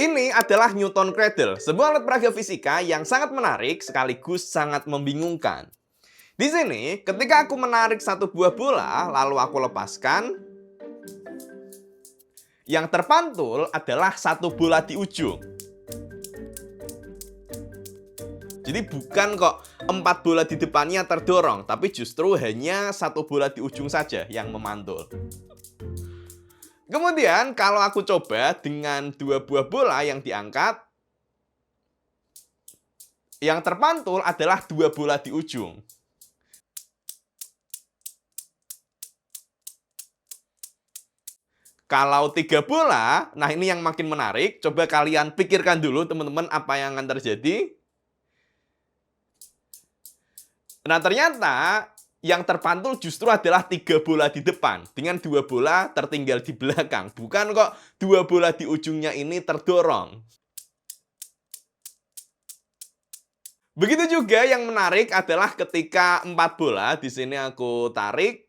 Ini adalah Newton Cradle, sebuah alat peraga fisika yang sangat menarik sekaligus sangat membingungkan. Di sini, ketika aku menarik satu buah bola, lalu aku lepaskan, yang terpantul adalah satu bola di ujung. Jadi bukan kok 4 bola di depannya terdorong, tapi justru hanya satu bola di ujung saja yang memantul. Kemudian kalau aku coba dengan 2 buah bola yang diangkat, yang terpantul adalah 2 bola di ujung. Kalau 3 bola, nah ini yang makin menarik. Coba kalian pikirkan dulu teman-teman apa yang akan terjadi. Nah ternyata yang terpantul justru adalah 3 bola di depan dengan 2 bola tertinggal di belakang. Bukan kok 2 bola di ujungnya ini terdorong. Begitu juga yang menarik adalah ketika 4 bola, di sini aku tarik,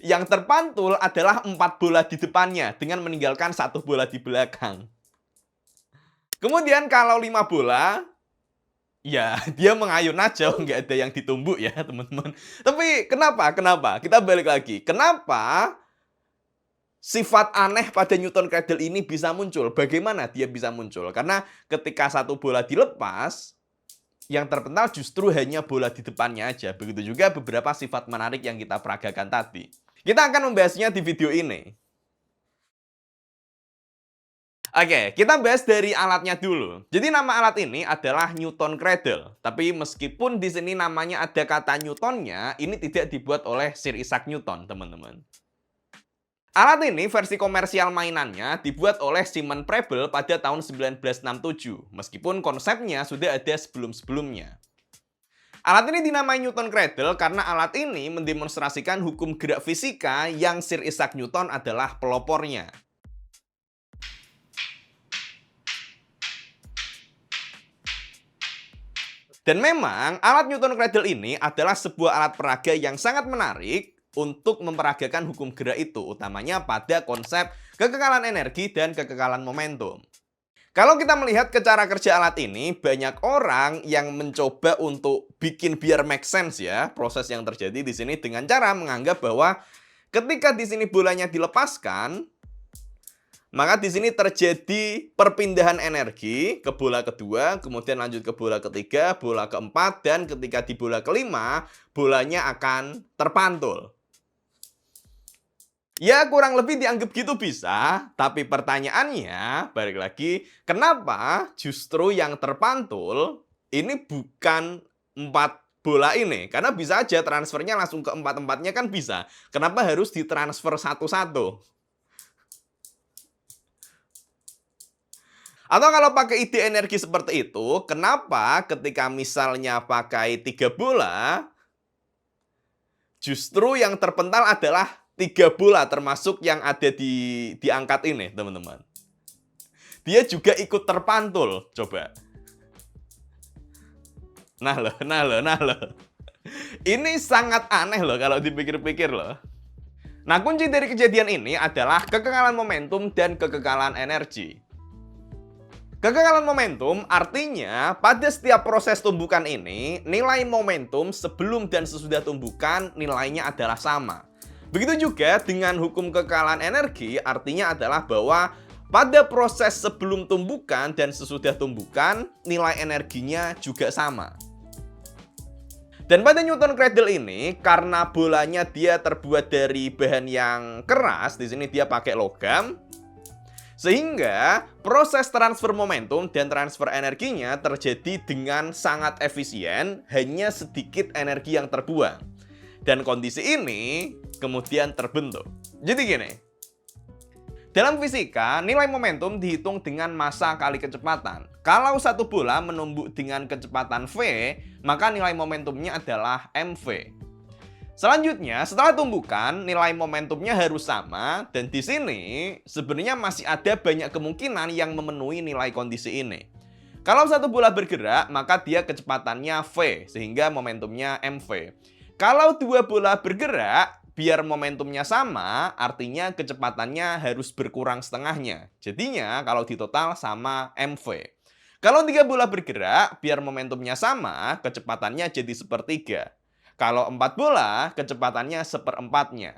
yang terpantul adalah 4 bola di depannya dengan meninggalkan 1 bola di belakang. Kemudian kalau 5 bola, ya, dia mengayun aja, nggak ada yang ditumbuk ya, teman-teman. Tapi kenapa? Kenapa? Kita balik lagi. Kenapa sifat aneh pada Newton Cradle ini bisa muncul? Bagaimana dia bisa muncul? Karena ketika satu bola dilepas, yang terpental justru hanya bola di depannya aja. Begitu juga beberapa sifat menarik yang kita peragakan tadi. Kita akan membahasnya di video ini. Oke, kita bahas dari alatnya dulu. Jadi nama alat ini adalah Newton Cradle. Tapi meskipun di sini namanya ada kata Newtonnya, ini tidak dibuat oleh Sir Isaac Newton, teman-teman. Alat ini versi komersial mainannya dibuat oleh Simon Preble pada tahun 1967, meskipun konsepnya sudah ada sebelum-sebelumnya. Alat ini dinamai Newton Cradle karena alat ini mendemonstrasikan hukum gerak fisika yang Sir Isaac Newton adalah pelopornya. Dan memang alat Newton Cradle ini adalah sebuah alat peraga yang sangat menarik untuk memperagakan hukum gerak itu, utamanya pada konsep kekekalan energi dan kekekalan momentum. Kalau kita melihat ke cara kerja alat ini, banyak orang yang mencoba untuk bikin biar make sense ya proses yang terjadi di sini dengan cara menganggap bahwa ketika di sini bolanya dilepaskan, maka di sini terjadi perpindahan energi ke bola kedua, kemudian lanjut ke bola ketiga, bola keempat, dan ketika di bola kelima, bolanya akan terpantul. Ya kurang lebih dianggap gitu bisa, tapi pertanyaannya, balik lagi, kenapa justru yang terpantul ini bukan 4 bola ini? Karena bisa aja transfernya langsung ke 4-4-nya kan bisa. Kenapa harus ditransfer satu-satu? Atau kalau pakai ide energi seperti itu, kenapa ketika misalnya pakai 3 bola, justru yang terpental adalah 3 bola termasuk yang ada di angkat ini, teman-teman. Dia juga ikut terpantul, coba. Nah loh. Ini sangat aneh loh kalau dipikir-pikir loh. Nah, kunci dari kejadian ini adalah kekekalan momentum dan kekekalan energi. Kekekalan momentum artinya pada setiap proses tumbukan ini, nilai momentum sebelum dan sesudah tumbukan nilainya adalah sama. Begitu juga dengan hukum kekekalan energi, artinya adalah bahwa pada proses sebelum tumbukan dan sesudah tumbukan, nilai energinya juga sama. Dan pada Newton Cradle ini, karena bolanya dia terbuat dari bahan yang keras, di sini dia pakai logam, sehingga proses transfer momentum dan transfer energinya terjadi dengan sangat efisien, hanya sedikit energi yang terbuang. Dan kondisi ini kemudian terbentuk. Jadi gini, dalam fisika, nilai momentum dihitung dengan massa kali kecepatan. Kalau satu bola menumbuk dengan kecepatan v, maka nilai momentumnya adalah mv. Selanjutnya, setelah tumbukan, nilai momentumnya harus sama, dan di sini sebenarnya masih ada banyak kemungkinan yang memenuhi nilai kondisi ini. Kalau satu bola bergerak, maka dia kecepatannya v, sehingga momentumnya mv. Kalau 2 bola bergerak, biar momentumnya sama, artinya kecepatannya harus berkurang setengahnya. Jadinya kalau di total sama mv. Kalau 3 bola bergerak, biar momentumnya sama, kecepatannya jadi sepertiga. Kalau 4 bola, kecepatannya seperempatnya.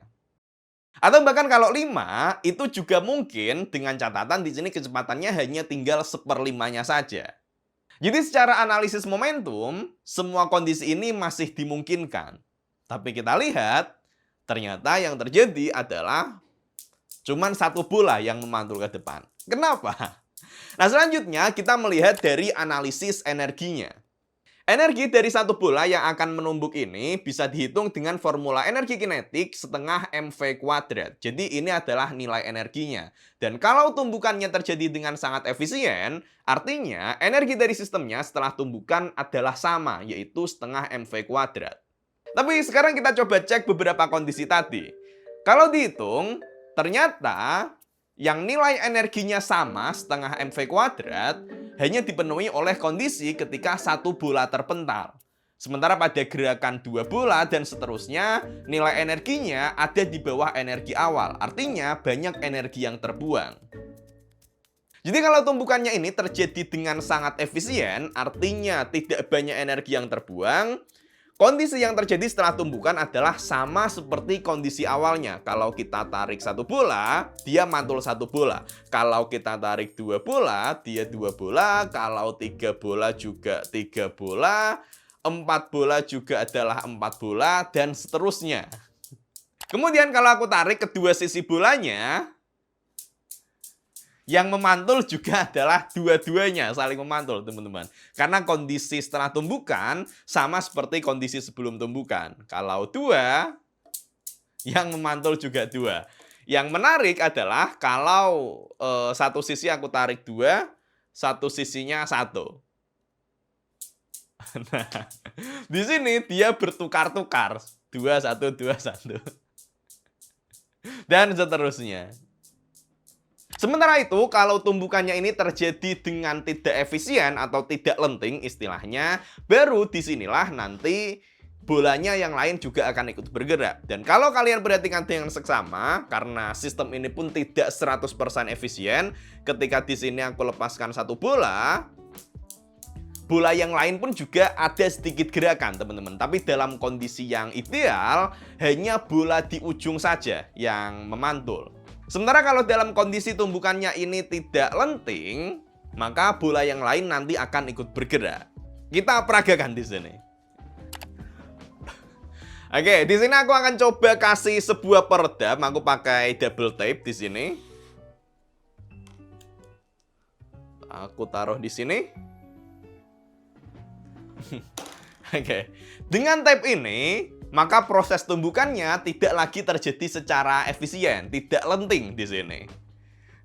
Atau bahkan kalau 5, itu juga mungkin dengan catatan di sini kecepatannya hanya tinggal seperlimanya saja. Jadi secara analisis momentum, semua kondisi ini masih dimungkinkan. Tapi kita lihat, ternyata yang terjadi adalah cuman satu bola yang memantul ke depan. Kenapa? Nah, selanjutnya kita melihat dari analisis energinya. Energi dari satu bola yang akan menumbuk ini bisa dihitung dengan formula energi kinetik setengah mv kuadrat. Jadi ini adalah nilai energinya. Dan kalau tumbukannya terjadi dengan sangat efisien, artinya energi dari sistemnya setelah tumbukan adalah sama, yaitu setengah mv kuadrat. Tapi sekarang kita coba cek beberapa kondisi tadi. Kalau dihitung, ternyata yang nilai energinya sama setengah mv kuadrat hanya dipenuhi oleh kondisi ketika satu bola terpental. Sementara pada gerakan 2 bola dan seterusnya, nilai energinya ada di bawah energi awal. Artinya banyak energi yang terbuang. Jadi kalau tumbukannya ini terjadi dengan sangat efisien, artinya tidak banyak energi yang terbuang. Kondisi yang terjadi setelah tumbukan adalah sama seperti kondisi awalnya. Kalau kita tarik satu bola, dia mantul satu bola. Kalau kita tarik 2 bola, dia 2 bola. Kalau 3 bola juga 3 bola. 4 bola juga adalah 4 bola, dan seterusnya. Kemudian kalau aku tarik kedua sisi bolanya, yang memantul juga adalah dua-duanya saling memantul, teman-teman. Karena kondisi setelah tumbukan sama seperti kondisi sebelum tumbukan. Kalau 2, yang memantul juga 2. Yang menarik adalah kalau satu sisi aku tarik 2, satu sisinya 1. Nah, di sini dia bertukar-tukar. 2, 1, 2, 1. Dan seterusnya. Sementara itu, kalau tumbukannya ini terjadi dengan tidak efisien atau tidak lenting istilahnya, baru disinilah nanti bolanya yang lain juga akan ikut bergerak. Dan kalau kalian perhatikan dengan seksama, karena sistem ini pun tidak 100% efisien, ketika di sini aku lepaskan satu bola, bola yang lain pun juga ada sedikit gerakan, teman-teman. Tapi dalam kondisi yang ideal, hanya bola di ujung saja yang memantul. Sementara kalau dalam kondisi tumbukannya ini tidak lenting, maka bola yang lain nanti akan ikut bergerak. Kita peragakan di sini. Oke, di sini aku akan coba kasih sebuah peredam. Aku pakai double tape di sini. Aku taruh di sini. Oke, dengan tape ini, maka proses tumbukannya tidak lagi terjadi secara efisien, tidak lenting di sini.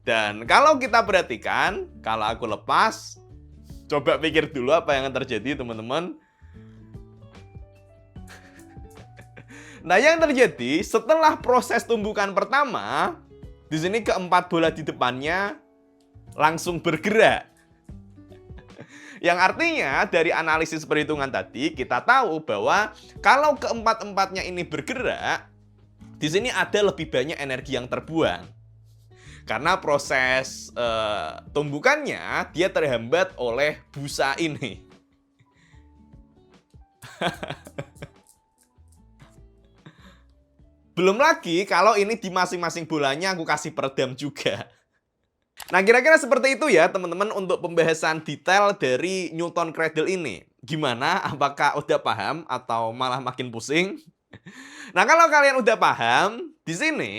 Dan kalau kita perhatikan, kalau aku lepas, coba pikir dulu apa yang akan terjadi, teman-teman. Nah, yang terjadi setelah proses tumbukan pertama, di sini keempat bola di depannya langsung bergerak. Yang artinya dari analisis perhitungan tadi kita tahu bahwa kalau keempat-empatnya ini bergerak, di sini ada lebih banyak energi yang terbuang. Karena proses tumbukannya dia terhambat oleh busa ini. Belum lagi kalau ini di masing-masing bolanya aku kasih peredam juga. Nah, kira-kira seperti itu ya teman-teman untuk pembahasan detail dari Newton Cradle ini. Gimana? Apakah udah paham atau malah makin pusing? Nah, kalau kalian udah paham, di sini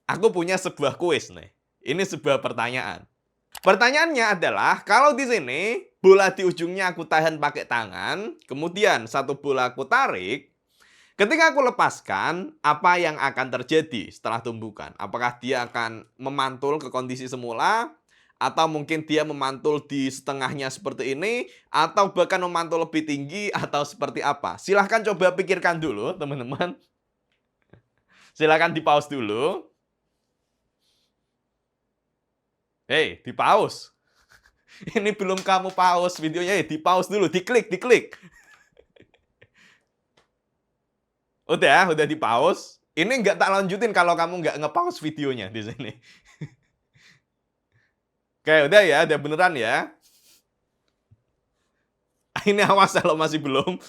aku punya sebuah kuis nih. Ini sebuah pertanyaan. Pertanyaannya adalah, kalau di sini bola di ujungnya aku tahan pakai tangan, kemudian satu bola aku tarik, ketika aku lepaskan, apa yang akan terjadi setelah tumbukan? Apakah dia akan memantul ke kondisi semula? Atau mungkin dia memantul di setengahnya seperti ini? Atau bahkan memantul lebih tinggi? Atau seperti apa? Silahkan coba pikirkan dulu, teman-teman. Silahkan di-pause dulu. Hei, di-pause. Ini belum kamu pause videonya, di-pause dulu, diklik. Udah di-pause. Ini nggak tak lanjutin kalau kamu nggak nge-pause videonya di sini. Oke, udah ya, udah beneran ya. Ini awas kalau masih belum.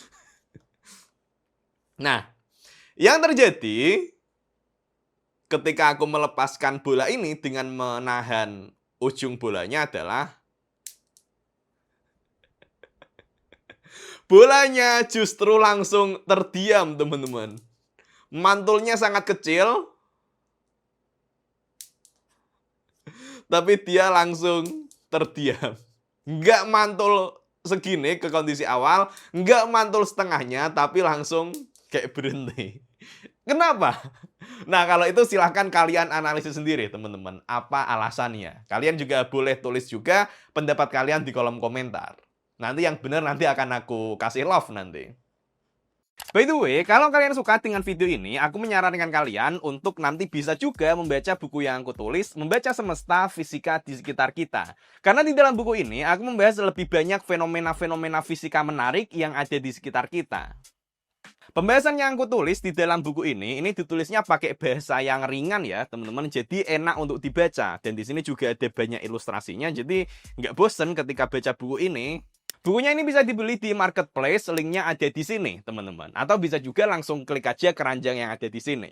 Nah, yang terjadi ketika aku melepaskan bola ini dengan menahan ujung bolanya adalah bolanya justru langsung terdiam, teman-teman. Mantulnya sangat kecil, tapi dia langsung terdiam. Nggak mantul segini ke kondisi awal, nggak mantul setengahnya, tapi langsung kayak berhenti. Kenapa? Nah, kalau itu silahkan kalian analisis sendiri, teman-teman. Apa alasannya? Kalian juga boleh tulis juga pendapat kalian di kolom komentar. Nanti yang benar nanti akan aku kasih love nanti. By the way, kalau kalian suka dengan video ini, aku menyarankan kalian untuk nanti bisa juga membaca buku yang aku tulis, membaca semesta fisika di sekitar kita. Karena di dalam buku ini, aku membahas lebih banyak fenomena-fenomena fisika menarik yang ada di sekitar kita. Pembahasan yang aku tulis di dalam buku ini ditulisnya pakai bahasa yang ringan ya, teman-teman. Jadi enak untuk dibaca. Dan di sini juga ada banyak ilustrasinya, jadi nggak bosen ketika baca buku ini. Bukunya ini bisa dibeli di marketplace, linknya ada di sini, teman-teman. Atau bisa juga langsung klik aja keranjang yang ada di sini.